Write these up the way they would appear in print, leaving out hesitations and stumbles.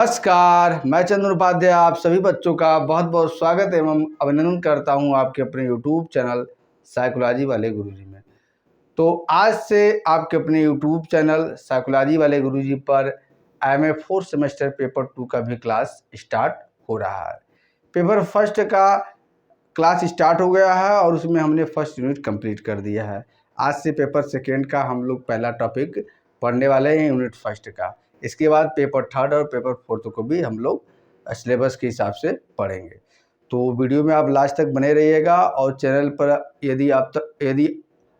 नमस्कार, मैं चंद्र उपाध्याय आप सभी बच्चों का बहुत बहुत स्वागत एवं अभिनंदन करता हूं आपके अपने YouTube चैनल साइकोलॉजी वाले गुरुजी में। तो आज से आपके अपने YouTube चैनल साइकोलॉजी वाले गुरुजी पर MA 4 सेमेस्टर पेपर 2 का भी क्लास स्टार्ट हो रहा है। पेपर फर्स्ट का क्लास स्टार्ट हो गया है और उसमें हमने फर्स्ट यूनिट कंप्लीट कर दिया है। आज से पेपर सेकेंड का हम लोग पहला टॉपिक पढ़ने वाले हैं यूनिट फर्स्ट का। इसके बाद पेपर थर्ड और पेपर फोर्थ को भी हम लोग सिलेबस के हिसाब से पढ़ेंगे। तो वीडियो में आप लास्ट तक बने रहिएगा और चैनल पर यदि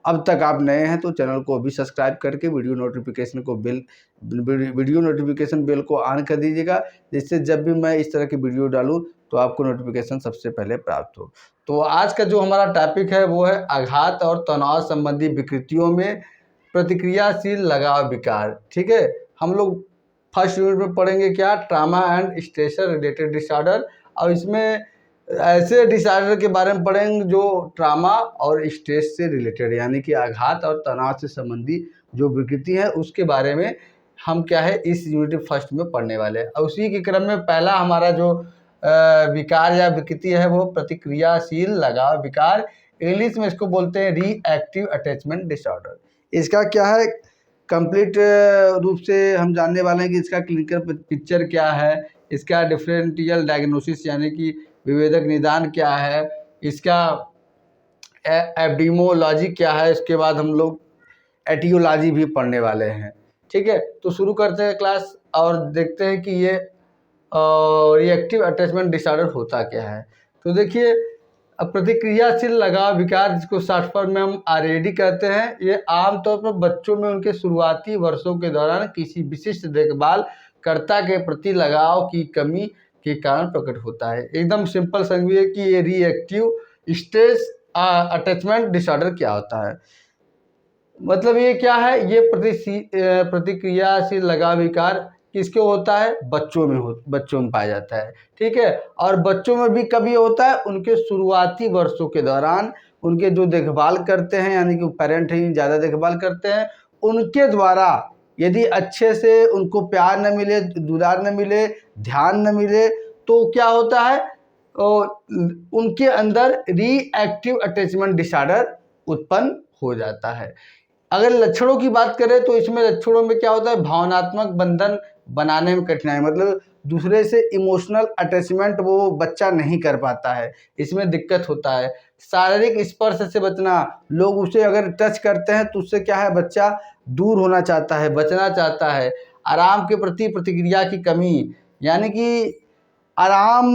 अब तक आप नए हैं तो चैनल को भी सब्सक्राइब करके वीडियो नोटिफिकेशन बेल को ऑन कर दीजिएगा, जिससे जब भी मैं इस तरह की वीडियो डालूं तो आपको नोटिफिकेशन सबसे पहले प्राप्त हो। तो आज का जो हमारा टॉपिक है वो है आघात और तनाव संबंधी विकृतियों में प्रतिक्रियाशील लगाव विकार। ठीक है, हम लोग फर्स्ट यूनिट में पढ़ेंगे क्या, trauma and stressor related disorder, और इसमें ऐसे डिसऑर्डर के बारे में पढ़ेंगे जो ट्रामा और स्ट्रेस से रिलेटेड, यानी कि आघात और तनाव से संबंधी जो विकृति है उसके बारे में हम क्या है इस यूनिट फर्स्ट में पढ़ने वाले हैं। और उसी के क्रम में पहला हमारा जो विकार या विकृति है वो प्रतिक्रियाशील लगाव विकार, इंग्लिश में इसको बोलते हैं रिएक्टिव अटैचमेंट डिसऑर्डर। इसका क्या है कंप्लीट रूप से हम जानने वाले हैं कि इसका क्लिनिकल पिक्चर क्या है, इसका डिफरेंशियल डायग्नोसिस यानी कि विभेदक निदान क्या है, इसका एपिडेमियोलॉजी क्या है, इसके बाद हम लोग एटियोलॉजी भी पढ़ने वाले हैं। ठीक है, तो शुरू करते हैं क्लास और देखते हैं कि ये रिएक्टिव अटैचमेंट डिसऑर्डर होता क्या है। तो देखिए, प्रतिक्रियाशील लगाव विकार, जिसको शॉर्ट फॉर्म में हम RAD कहते हैं, ये आमतौर पर बच्चों में उनके शुरुआती वर्षों के दौरान किसी विशिष्ट देखभाल कर्ता के प्रति लगाव की कमी के कारण प्रकट होता है। एकदम सिंपल समझिए कि ये रिएक्टिव स्ट्रेस अटैचमेंट डिसऑर्डर क्या होता है। मतलब ये क्या है, ये प्रतिक्रियाशील लगाव विकार किसके होता है, बच्चों में पाया जाता है। ठीक है, और बच्चों में भी कभी होता है उनके शुरुआती वर्षों के दौरान उनके जो देखभाल करते हैं, यानी कि पेरेंट ही ज़्यादा देखभाल करते हैं, उनके द्वारा यदि अच्छे से उनको प्यार न मिले, दुलार न मिले, ध्यान न मिले, तो क्या होता है उनके अंदर रिएक्टिव अटैचमेंट डिसऑर्डर उत्पन्न हो जाता है। अगर लक्षणों की बात करें तो इसमें लक्षणों में क्या होता है, भावनात्मक बंधन बनाने में कठिनाई, मतलब दूसरे से इमोशनल अटैचमेंट वो बच्चा नहीं कर पाता है, इसमें दिक्कत होता है। शारीरिक स्पर्श से बचना, लोग उसे अगर टच करते हैं तो उससे क्या है बच्चा दूर होना चाहता है, बचना चाहता है। आराम के प्रति प्रतिक्रिया की कमी, यानी कि आराम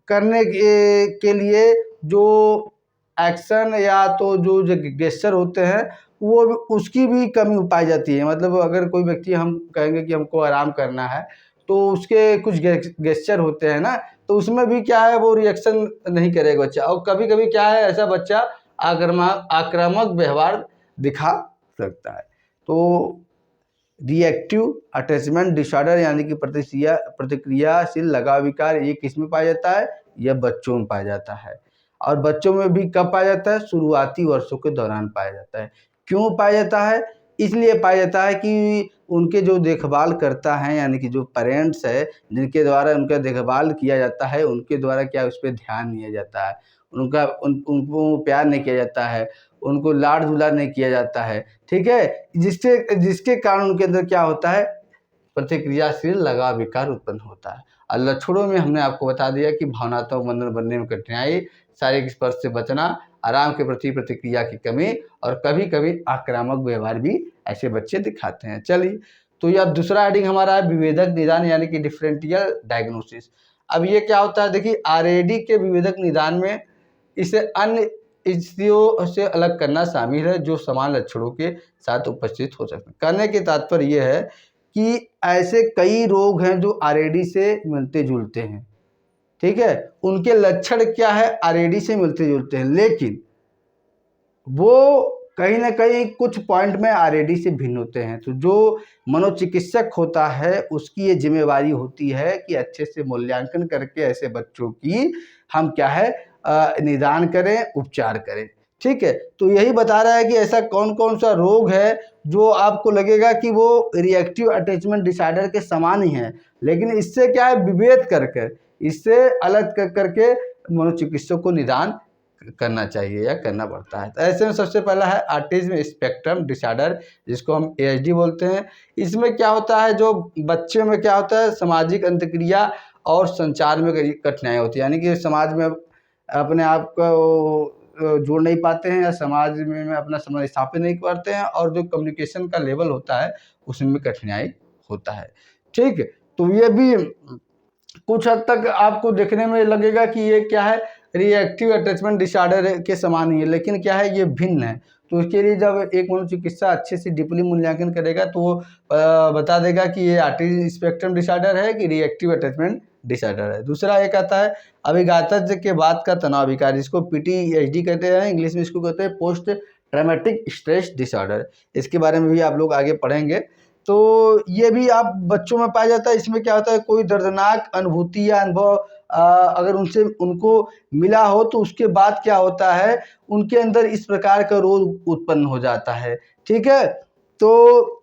करने के लिए जो एक्शन या तो जो गेस्चर होते हैं वो उसकी भी कमी पाई जाती है। मतलब अगर कोई व्यक्ति, हम कहेंगे कि हमको आराम करना है, तो उसके कुछ गेस्चर होते हैं ना, तो उसमें भी क्या है वो रिएक्शन नहीं करेगा बच्चा। और कभी कभी क्या है ऐसा बच्चा आक्रामक व्यवहार दिखा सकता है। तो रिएक्टिव अटैचमेंट डिसऑर्डर यानी कि प्रतिक्रियाशील लगाव विकार, ये किस में पाया जाता है, यह बच्चों में पाया जाता है। और बच्चों में भी कब पाया जाता है, शुरुआती वर्षों के दौरान पाया जाता है। क्यों पाया जाता है, इसलिए पाया जाता है कि उनके जो देखभाल करता है, यानी कि जो पेरेंट्स है जिनके द्वारा उनका देखभाल किया जाता है, उनके द्वारा क्या उस पर ध्यान नहीं दिया जाता है, उनको प्यार नहीं किया जाता है, उनको लाड दुलार नहीं किया जाता है। ठीक है, जिसके कारण उनके अंदर क्या होता है, प्रतिक्रियाशील लगाव विकार उत्पन्न होता है। और लक्षणों में हमने आपको बता दिया कि भावनात्मक बंधन बनने में कठिनाई, शारीरिक स्पर्श से बचना, आराम के प्रति प्रतिक्रिया की कमी, और कभी कभी आक्रामक व्यवहार भी ऐसे बच्चे दिखाते हैं। चलिए, तो यह दूसरा हेडिंग हमारा है विभेदक निदान यानी कि डिफरेंशियल डायग्नोसिस। अब ये क्या होता है, देखिए RAD के विभेदक निदान में इसे अन्य स्थितियों से अलग करना शामिल है जो समान लक्षणों के साथ उपस्थित हो सकते हैं। कहने के तात्पर्य यह है कि ऐसे कई रोग हैं जो RAD से मिलते जुलते हैं। ठीक है, उनके लक्षण क्या है, RAD से मिलते जुलते हैं, लेकिन वो कहीं ना कहीं कुछ पॉइंट में RAD से भिन्न होते हैं। तो जो मनोचिकित्सक होता है उसकी ये जिम्मेवारी होती है कि अच्छे से मूल्यांकन करके ऐसे बच्चों की हम क्या है निदान करें, उपचार करें। ठीक है। तो यही बता रहा है कि ऐसा कौन कौन सा रोग है जो आपको लगेगा कि वो रिएक्टिव अटैचमेंट डिसऑर्डर के समान ही है, लेकिन इससे क्या है, विभेद करके, इससे अलग करके मनोचिकित्सक को निदान करना चाहिए या करना पड़ता है। तो ऐसे में सबसे पहला है ऑटिज्म स्पेक्ट्रम डिसऑर्डर, जिसको हम ASD बोलते हैं। इसमें क्या होता है, जो बच्चे में क्या होता है, सामाजिक अंतक्रिया और संचार में कठिनाई होती है, यानी कि समाज में अपने आप को जोड़ नहीं पाते हैं या समाज में अपना समझ स्थापित नहीं करते हैं, और जो कम्युनिकेशन का लेवल होता है उसमें कठिनाई होता है। ठीक है, तो ये भी कुछ हद तक आपको देखने में लगेगा कि ये क्या है, रिएक्टिव अटैचमेंट डिसऑर्डर के समान ही है, लेकिन क्या है, ये भिन्न है। तो इसके लिए जब एक मनोचिकित्सा अच्छे से डीपली मूल्यांकन करेगा तो वो बता देगा कि ये ऑटिज्म स्पेक्ट्रम डिसऑर्डर है कि रिएक्टिव अटैचमेंट डिसऑर्डर है। दूसरा एक आता है अभिघातज के बाद का तनाव विकार, जिसको PTSD कहते हैं, इंग्लिश में इसको कहते हैं पोस्ट ट्रॉमेटिक स्ट्रेस डिसऑर्डर। इसके बारे में भी आप लोग आगे पढ़ेंगे। तो ये भी आप बच्चों में पाया जाता है। इसमें क्या होता है, कोई दर्दनाक अनुभूति या अनुभव अगर उनको मिला हो तो उसके बाद क्या होता है, उनके अंदर इस प्रकार का रोग उत्पन्न हो जाता है। ठीक है, तो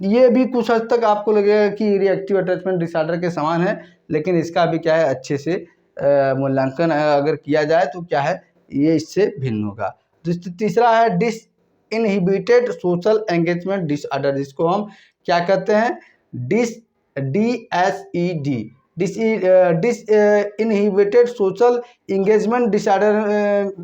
ये भी कुछ हद तक आपको लगेगा कि रिएक्टिव अटैचमेंट डिसऑर्डर के समान है, लेकिन इसका भी क्या है, अच्छे से मूल्यांकन अगर किया जाए तो क्या है, ये इससे भिन्न होगा। तीसरा है डिसइनहिबिटेड सोशल एंगेजमेंट डिसऑर्डर, जिसको हम क्या कहते हैं, DSED, डिसइनहिबिटेड सोशल इंगेजमेंट डिसऑर्डर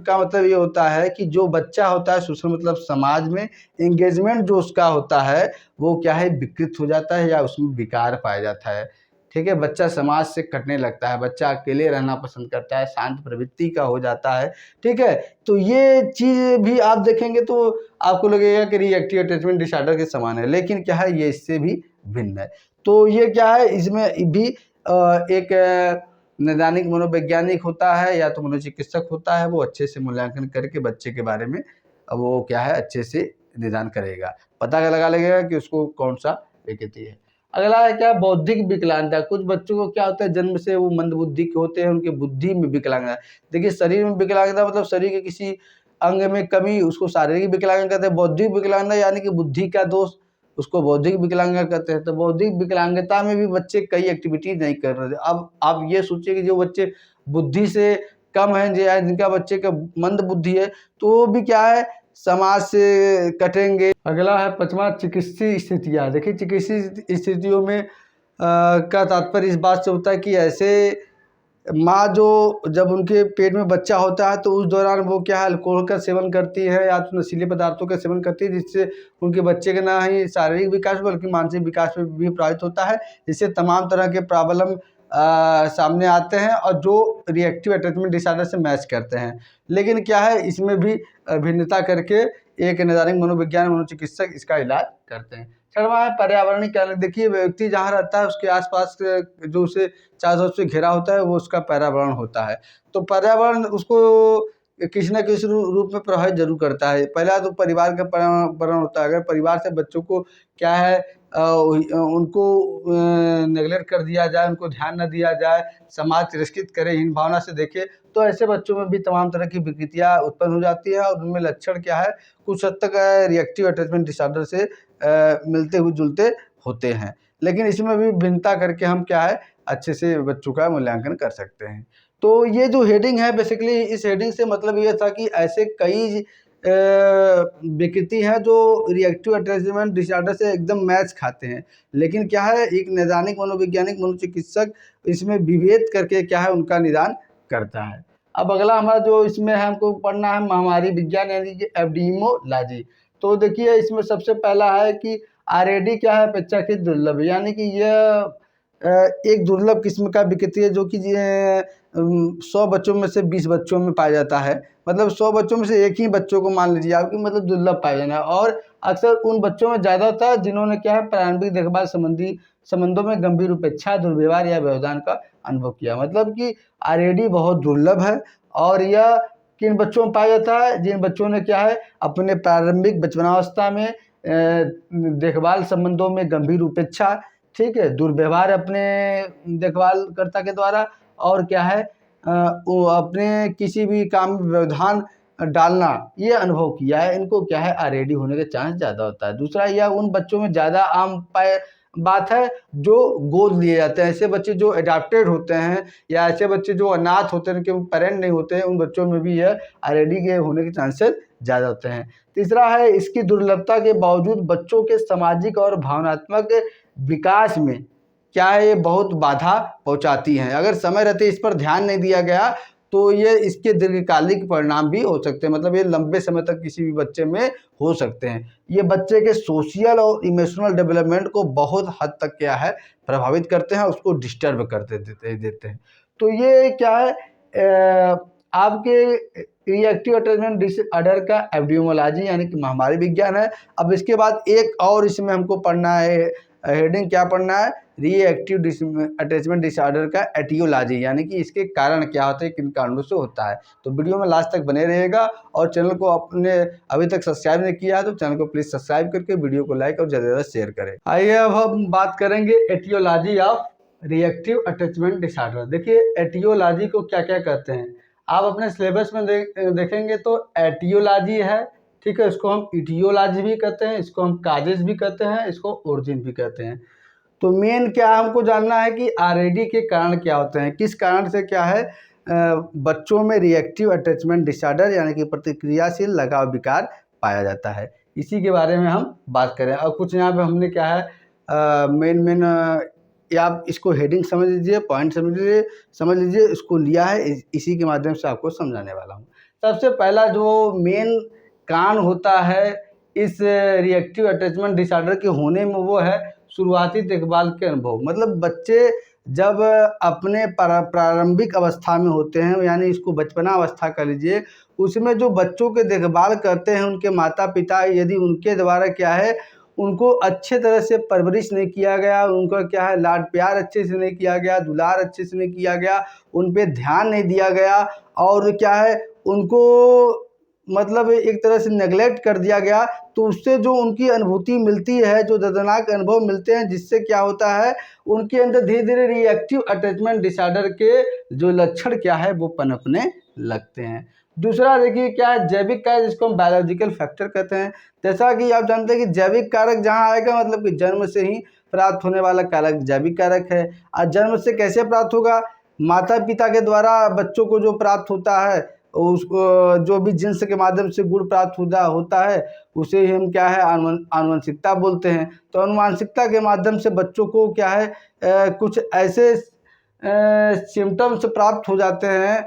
का मतलब ये होता है कि जो बच्चा होता है, सोशल मतलब समाज में इंगेजमेंट जो उसका होता है वो क्या है, विकृत हो जाता है या उसमें विकार पाया जाता है। ठीक है, बच्चा समाज से कटने लगता है, बच्चा अकेले रहना पसंद करता है, शांत प्रवृत्ति का हो जाता है। ठीक है, तो ये चीज़ भी आप देखेंगे तो आपको लगेगा कि रिएक्टिव अटैचमेंट डिसऑर्डर के समान है, लेकिन क्या है, ये इससे भी भिन्न है। तो ये क्या है, इसमें भी एक नैदानिक मनोवैज्ञानिक होता है या तो मनोचिकित्सक होता है, वो अच्छे से मूल्यांकन करके बच्चे के बारे में वो क्या है, अच्छे से निदान करेगा, पता लगा लगेगा कि उसको कौन सा विकृति है। अगला है क्या, बौद्धिक विकलांगता। कुछ बच्चों को क्या होता है, जन्म से वो मंदबुद्धि के होते हैं, उनकी बुद्धि में विकलांगता। देखिए, शरीर में विकलांगता मतलब शरीर के किसी अंग में कमी, उसको शारीरिक विकलांगता कहते हैं। बौद्धिक विकलांगता यानी कि बुद्धि का दोष, उसको बौद्धिक विकलांगता कहते हैं। तो बौद्धिक विकलांगता में भी बच्चे कई एक्टिविटीज नहीं कर रहे। अब आप ये सोचिए कि जो बच्चे बुद्धि से कम हैं, जिनका बच्चे का मंद बुद्धि है, तो वो भी क्या है, समाज से कटेंगे। अगला है पांचवा, चिकित्सीय स्थितियाँ। देखिए, चिकित्सीय स्थितियों में का तात्पर्य इस बात से होता है कि ऐसे माँ जो जब उनके पेट में बच्चा होता है तो उस दौरान वो क्या है, अल्कोहल का सेवन करती है या तो नशीले पदार्थों का सेवन करती है, जिससे उनके बच्चे का ना ही शारीरिक विकास बल्कि मानसिक विकास में भी प्रभावित होता है, जिससे तमाम तरह के प्रॉब्लम सामने आते हैं और जो रिएक्टिव अटैचमेंट डिसऑर्डर से मैच करते हैं। लेकिन क्या है, इसमें भी भिन्नता करके एक नैदानिक मनोविज्ञान मनोचिकित्सक इसका इलाज करते हैं। छठवां है पर्यावरणीय कारण। देखिए, व्यक्ति जहाँ रहता है उसके आसपास जो उसे चारों तरफ से घिरा होता है वो उसका पर्यावरण होता है। तो पर्यावरण उसको किसी न किसी रूप में प्रभावित जरूर करता है। पहला तो परिवार का पर्यावरण होता है। अगर परिवार से बच्चों को क्या है, उनको नेगलेक्ट कर दिया जाए, उनको ध्यान न दिया जाए, समाज तिरस्कृत करे, हीन भावना से देखे, तो ऐसे बच्चों में भी तमाम तरह की विकृतियाँ उत्पन्न हो जाती है और उनमें लक्षण क्या है, कुछ हद तक रिएक्टिव अटैचमेंट डिसऑर्डर से मिलते हुए जुलते होते हैं। लेकिन इसमें भी भिन्नता करके हम क्या है, अच्छे से बच्चों का मूल्यांकन कर सकते हैं। तो ये जो हेडिंग है, बेसिकली इस हेडिंग से मतलब ये था कि ऐसे कई विकृति हैं जो रिएक्टिव अटैचमेंट डिसऑर्डर से एकदम मैच खाते हैं, लेकिन क्या है, एक नैदानिक मनोवैज्ञानिक मनोचिकित्सक इसमें विभेद करके क्या है, उनका निदान करता है। अब अगला हमारा जो इसमें है, हमको पढ़ना है महामारी विज्ञान यानी कि एपिडेमियोलॉजी। तो देखिए, इसमें सबसे पहला है कि RAD क्या है, अपेक्षाकृत दुर्लभ, यानी कि यह एक दुर्लभ किस्म का विकृति है जो कि 100 बच्चों में से 20 बच्चों में पाया जाता है। मतलब 100 बच्चों में से एक ही बच्चों को मान लीजिए आपकी, मतलब दुर्लभ पाया जाना है। और अक्सर उन बच्चों में ज़्यादा होता है जिन्होंने क्या है, प्रारंभिक देखभाल संबंधों में गंभीर उपेक्षा, दुर्व्यवहार या व्यवधान का अनुभव किया। मतलब कि RAD बहुत दुर्लभ है और यह किन बच्चों में पाया जाता है, जिन बच्चों ने क्या है, अपने प्रारंभिक बचपनावस्था में देखभाल संबंधों में गंभीर उपेक्षा, ठीक है, दुर्व्यवहार अपने देखभालकर्ता के द्वारा, और क्या है, वो अपने किसी भी काम में व्यवधान डालना ये अनुभव किया है, इनको क्या है आरएडी होने के चांस ज़्यादा होता है। दूसरा यह उन बच्चों में ज़्यादा आम बात है जो गोद लिए जाते हैं। ऐसे बच्चे जो एडाप्टेड होते हैं या ऐसे बच्चे जो अनाथ होते हैं, उनके पेरेंट नहीं होते हैं, उन बच्चों में भी यह आरएडी के होने के चांसेस ज़्यादा होते हैं। तीसरा है इसकी दुर्लभता के बावजूद बच्चों के सामाजिक और भावनात्मक विकास में क्या है ये बहुत बाधा पहुंचाती हैं। अगर समय रहते इस पर ध्यान नहीं दिया गया तो ये इसके दीर्घकालिक परिणाम भी हो सकते हैं, मतलब ये लंबे समय तक किसी भी बच्चे में हो सकते हैं। ये बच्चे के सोशल और इमोशनल डेवलपमेंट को बहुत हद तक क्या है प्रभावित करते हैं, उसको डिस्टर्ब करते देते हैं। तो ये क्या है आपके रिएक्टिव अटैचमेंट डिसऑर्डर का एपिडेमियोलॉजी यानी कि महामारी विज्ञान है। अब इसके बाद एक और इसमें हमको पढ़ना है, हेडिंग क्या पढ़ना है, रिएक्टिव अटैचमेंट डिसऑर्डर का एटियोलॉजी यानी कि इसके कारण क्या होते हैं, किन कारणों से होता है। तो वीडियो में लास्ट तक बने रहेगा और चैनल को अपने अभी तक सब्सक्राइब नहीं किया है तो चैनल को प्लीज़ सब्सक्राइब करके वीडियो को लाइक और ज़्यादा से ज़्यादा शेयर करें। आइए अब हम बात करेंगे etiology of reactive attachment disorder. देखिए एटियोलॉजी को क्या क्या कहते हैं, आप अपने सिलेबस में देखेंगे तो एटियोलॉजी है, ठीक है, इसको हम इटियोलॉजी भी कहते हैं, इसको हम काजेस भी कहते हैं, इसको ओरिजिन भी कहते हैं। तो मेन क्या हमको जानना है कि आरएडी के कारण क्या होते हैं, किस कारण से क्या है बच्चों में रिएक्टिव अटैचमेंट डिसऑर्डर यानी कि प्रतिक्रियाशील लगाव विकार पाया जाता है, इसी के बारे में हम बात करें। और कुछ यहाँ पे हमने क्या है मेन या आप इसको हेडिंग समझ लीजिए, पॉइंट समझ लीजिए, इसको लिया है, इसी के माध्यम से आपको समझाने वाला हूँ। सबसे पहला जो मेन कारण होता है इस रिएक्टिव अटैचमेंट डिसऑर्डर के होने में वो है शुरुआती देखभाल के अनुभव। मतलब बच्चे जब अपने प्रारंभिक अवस्था में होते हैं यानी इसको बचपना अवस्था कर लीजिए, उसमें जो बच्चों के देखभाल करते हैं उनके माता पिता, यदि उनके द्वारा क्या है उनको अच्छे तरह से परवरिश नहीं किया गया, उनका क्या है लाड प्यार अच्छे से नहीं किया गया, दुलार अच्छे से नहीं किया गया, उन पे ध्यान नहीं दिया गया और क्या है उनको मतलब एक तरह से नेगलेक्ट कर दिया गया, तो उससे जो उनकी अनुभूति मिलती है, जो दर्दनाक अनुभव मिलते हैं, जिससे क्या होता है उनके अंदर धीरे धीरे रिएक्टिव अटैचमेंट डिसऑर्डर के जो लक्षण क्या है वो पनपने लगते हैं। दूसरा देखिए क्या है जैविक कारक, जिसको हम बायोलॉजिकल फैक्टर कहते हैं। जैसा कि आप जानते हैं कि जैविक कारक जहाँ आएगा मतलब कि जन्म से ही प्राप्त होने वाला कारक जैविक कारक है। और जन्म से कैसे प्राप्त होगा, माता पिता के द्वारा बच्चों को जो प्राप्त होता है उसको जो भी जिन्स के माध्यम से गुण प्राप्त होता है उसे ही हम क्या है आनुवंशिकता बोलते हैं। तो आनुवंशिकता के माध्यम से बच्चों को क्या है कुछ ऐसे सिम्टम्स प्राप्त हो जाते हैं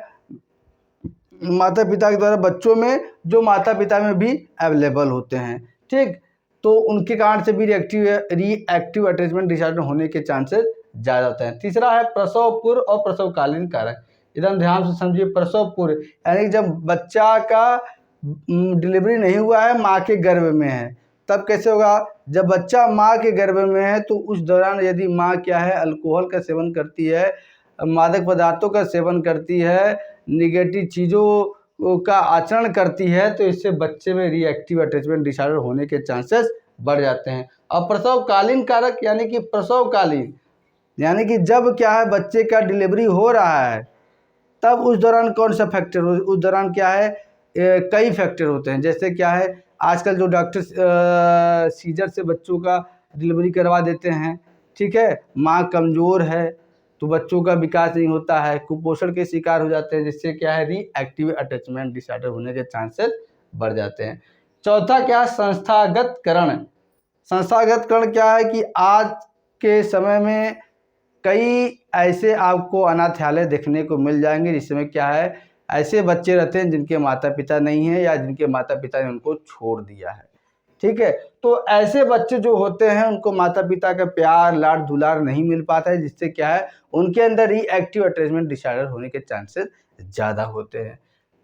माता पिता के द्वारा बच्चों में जो माता पिता में भी अवेलेबल होते हैं, ठीक। तो उनके कारण से भी रिएक्टिव अटैचमेंट डिसऑर्डर होने के चांसेस ज़्यादा होते हैं। तीसरा है प्रसव पूर्व और प्रसवकालीन कारक। एकदम ध्यान से समझिए, प्रसव पूर्व यानी जब बच्चा का डिलीवरी नहीं हुआ है, माँ के गर्भ में है, तब कैसे होगा, जब बच्चा माँ के गर्भ में है तो उस दौरान यदि माँ क्या है अल्कोहल का सेवन करती है, मादक पदार्थों का सेवन करती है, निगेटिव चीज़ों का आचरण करती है, तो इससे बच्चे में रिएक्टिव अटैचमेंट डिसऑर्डर होने के चांसेस बढ़ जाते हैं। और प्रसवकालीन कारक यानी कि प्रसवकालीन यानी कि जब क्या है बच्चे का डिलीवरी हो रहा है तब उस दौरान कौन सा फैक्टर हो, उस दौरान क्या है कई फैक्टर होते हैं। जैसे क्या है आजकल जो डॉक्टर सीजर से बच्चों का डिलीवरी करवा देते हैं, ठीक है, माँ कमज़ोर है तो बच्चों का विकास नहीं होता है, कुपोषण के शिकार हो जाते हैं, जिससे क्या है रिएक्टिव अटैचमेंट डिसऑर्डर होने के चांसेस बढ़ जाते हैं। चौथा क्या, संस्थागतकरण। संस्थागतकरण क्या है कि आज के समय में कई ऐसे आपको अनाथालय देखने को मिल जाएंगे जिसमें क्या है ऐसे बच्चे रहते हैं जिनके माता पिता नहीं हैं या जिनके माता पिता ने उनको छोड़ दिया है, ठीक है। तो ऐसे बच्चे जो होते हैं उनको माता पिता का प्यार लाड दुलार नहीं मिल पाता है, जिससे क्या है उनके अंदर रिएक्टिव अटैचमेंट डिसऑर्डर होने के चांसेस ज़्यादा होते हैं।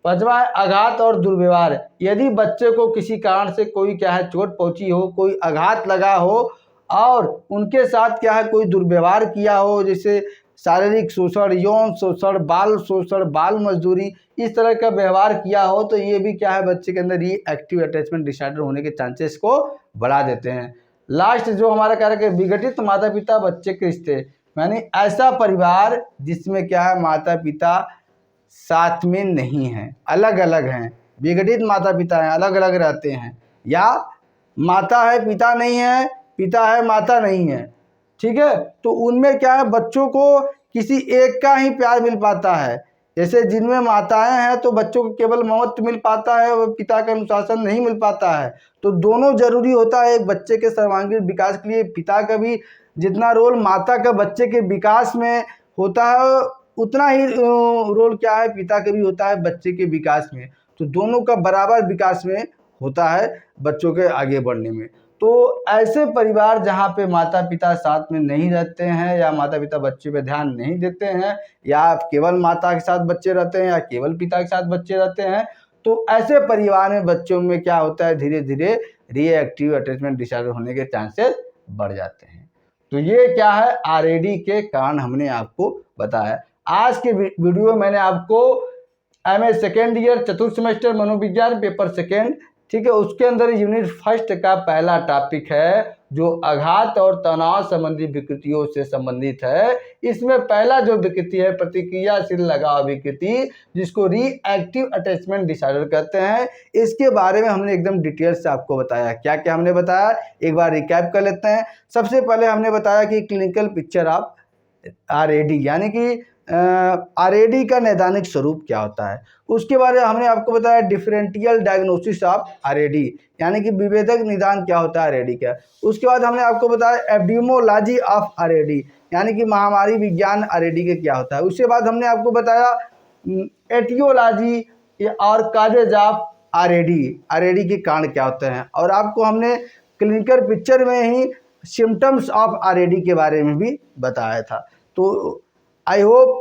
पांचवा है आघात और दुर्व्यवहार। यदि बच्चे को किसी कारण से कोई क्या है चोट पहुंची हो, कोई आघात लगा हो और उनके साथ क्या है कोई दुर्व्यवहार किया हो, जैसे शारीरिक शोषण, यौन शोषण, बाल मजदूरी, इस तरह का व्यवहार किया हो, तो ये भी क्या है बच्चे के अंदर रिएक्टिव अटैचमेंट डिसऑर्डर होने के चांसेस को बढ़ा देते हैं। लास्ट जो हमारा कारक है विघटित माता पिता बच्चे के रिश्ते, यानी ऐसा परिवार जिसमें क्या है माता पिता साथ में नहीं हैं, अलग अलग हैं, विघटित माता पिता हैं, अलग अलग रहते हैं, या माता है पिता नहीं है, पिता है माता नहीं है, ठीक है, तो उनमें क्या है, बच्चों को किसी एक का ही प्यार मिल पाता है। जैसे जिनमें माताएं हैं तो बच्चों को केवल मौत मिल पाता है, वो पिता का अनुशासन नहीं मिल पाता है। तो दोनों जरूरी होता है एक बच्चे के सर्वांगीण विकास के लिए। पिता का भी जितना रोल माता का बच्चे के विकास में होता है, उतना ही रोल क्या है, पिता का भी होता है बच्चे के विकास में। तो दोनों का बराबर विकास में होता है बच्चों के आगे बढ़ने में। तो ऐसे परिवार जहाँ पे माता पिता साथ में नहीं रहते हैं, या माता पिता बच्चे पे ध्यान नहीं देते हैं, या केवल माता के साथ बच्चे रहते हैं, या केवल पिता के साथ बच्चे रहते हैं, तो ऐसे परिवार में बच्चों में क्या होता है, धीरे धीरे रिएक्टिव अटैचमेंट डिसऑर्डर होने के चांसेस बढ़ जाते हैं। तो ये क्या है, आरएडी के कारण हमने आपको बताया। आज के वीडियो में मैंने आपको एमए सेकेंड ईयर चतुर्थ सेमेस्टर मनोविज्ञान पेपर सेकेंड, ठीक है, उसके अंदर यूनिट फर्स्ट का पहला टॉपिक है जो आघात और तनाव संबंधी विकृतियों से संबंधित है। इसमें पहला जो विकृति है प्रतिक्रियाशील लगाव विकृति, जिसको रिएक्टिव अटैचमेंट डिसऑर्डर कहते हैं। इसके बारे में हमने एकदम डिटेल से आपको बताया। क्या क्या हमने बताया, एक बार रिकैप कर लेते हैं। सबसे पहले हमने बताया कि क्लिनिकल पिक्चर ऑफ आरएडी, यानी कि आरएडी का नैदानिक स्वरूप क्या होता है। उसके बारे में हमने आपको बताया डिफरेंशियल डायग्नोसिस ऑफ आरएडी, यानी कि विभेदक निदान क्या होता है आरएडी का। उसके बाद हमने आपको बताया एपिडेमियोलॉजी ऑफ आरएडी, यानी कि महामारी विज्ञान आरएडी के क्या होता है। उसके बाद हमने आपको बताया एटियोलॉजी और काजेज ऑफ आरएडी, आरएडी के कारण क्या होते हैं। और आपको हमने क्लिनिकल पिक्चर में ही सिम्टम्स ऑफ आरएडी के बारे में भी बताया था। तो आई होप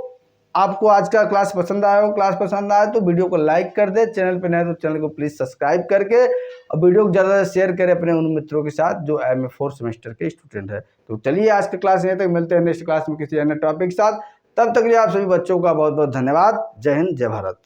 आपको आज का क्लास पसंद आया हो। क्लास पसंद आया तो वीडियो को लाइक कर दे, चैनल पे नए तो चैनल को प्लीज़ सब्सक्राइब करके, और वीडियो को ज़्यादा शेयर करें अपने उन मित्रों के साथ जो एमए 4th सेमेस्टर के स्टूडेंट है। तो चलिए आज के क्लास यहीं तक, मिलते हैं नेक्स्ट क्लास में किसी अन्य टॉपिक के साथ। तब तक के लिए आप सभी बच्चों का बहुत बहुत धन्यवाद। जय हिंद, जय भारत।